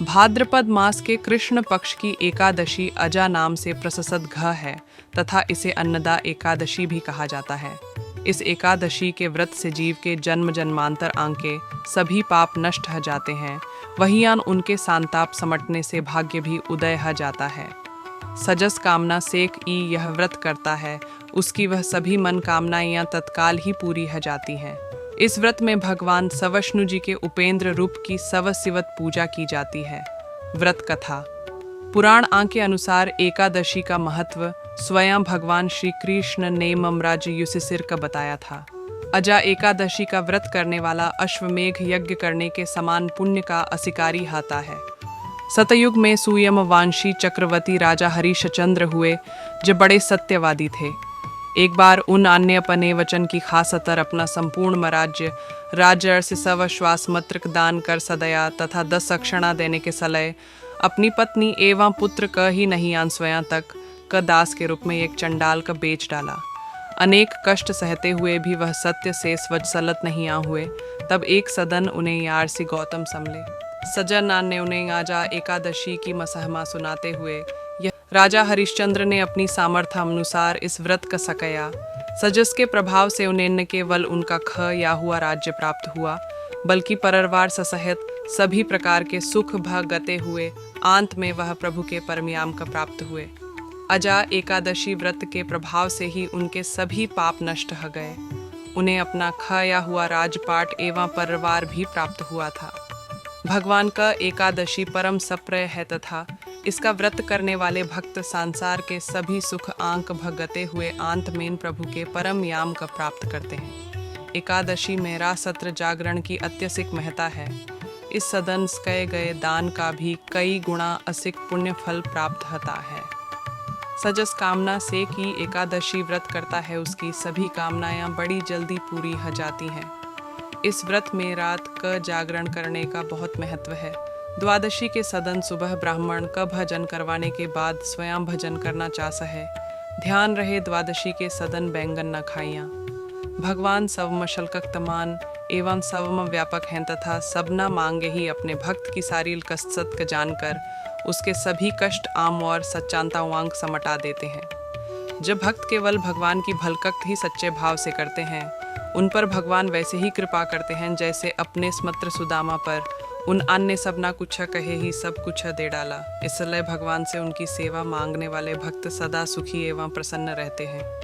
भाद्रपद मास के कृष्ण पक्ष की एकादशी अजा नाम से प्रशस्त घ है तथा इसे अन्नदा एकादशी भी कहा जाता है। इस एकादशी के व्रत से जीव के जन्म जन्मांतर आंके सभी पाप नष्ट हो जाते हैं, वहीयान उनके सांताप समटने से भाग्य भी उदय हो जाता है। सजस कामना सेक ई यह व्रत करता है, उसकी वह सभी मन कामनाएं तत्काल ही पूरी हो जाती हैं। इस व्रत में भगवान सवष्णु जी के उपेंद्र रूप की सवसिवत पूजा की जाती है। व्रत कथा। पुराण के अनुसार एकादशी का महत्व स्वयं भगवान श्री कृष्ण ने ममराज युधिष्ठिर का बताया था। अजा एकादशी का व्रत करने वाला अश्वमेघ यज्ञ करने के समान पुण्य का अधिकारी होता है। सतयुग में सूयम वांशी चक्रवर्ती राजा हरिश्चंद्र हुए, जो बड़े सत्यवादी थे। एक बार उन अन्य अपने वचन की खासतर अपना संपूर्ण राज्य से सवश्वास मत्रक दान कर सदया तथा 10 अक्षणा देने के सलय अपनी पत्नी एवं पुत्र का ही नहीं आन स्वयं तक क दास के रूप में एक चंडाल का बेच डाला। अनेक कष्ट सहते हुए भी वह सत्य से स्वचलत नहीं आ हुए। तब एक सदन उन्हें यारसी गौतम समले। सज्जन ने उन्हें आजा एकादशी की मसहमा सुनाते हुए राजा हरिश्चंद्र ने अपनी सामर्थ्य अनुसार इस व्रत का सकया। सजस के प्रभाव से उन्हें न केवल उनका ख या हुआ राज्य प्राप्त हुआ, बल्कि परिवार सहित सभी प्रकार के सुख भगते हुए अंत में वह प्रभु के परमयाम का प्राप्त हुए। अजा एकादशी व्रत के प्रभाव से ही उनके सभी पाप नष्ट हो गए। उन्हें अपना खया हुआ राजपाट एवं परिवार भी प्राप्त हुआ था। भगवान का एकादशी परम सप्रिय है तथा इसका व्रत करने वाले भक्त संसार के सभी सुख आंक भगते हुए अंत में प्रभु के परम याम का प्राप्त करते हैं। एकादशी में रासत्र जागरण की अत्यधिक महत्ता है। इस सदन कए गए दान का भी कई गुणा अधिक पुण्य फल प्राप्त होता है। सजस कामना से की एकादशी व्रत करता है, उसकी सभी कामनाएं बड़ी जल्दी पूरी हो जाती हैं। इस व्रत में रात का जागरण करने का बहुत महत्व है। द्वादशी के सदन सुबह ब्राह्मण का भजन करवाने के बाद स्वयं भजन करना चाहता है। ध्यान रहे द्वादशी के सदन बैंगन न खाइयाँ। भगवान सवम शल्कतमान एवं सवम व्यापक हैं तथा सबना मांगे ही अपने भक्त की सारी कसरत का जानकर उसके सभी कष्ट आम और सच्चांता वांग समटा देते हैं। जब भक्त केवल भगवान की भलकत ही सच्चे भाव से करते हैं, उन पर भगवान वैसे ही कृपा करते हैं जैसे अपने स्मत्र सुदामा पर उन अन्य सब ना कुछ कहे ही सब कुछ दे डाला। इसलिए भगवान से उनकी सेवा मांगने वाले भक्त सदा सुखी एवं प्रसन्न रहते हैं।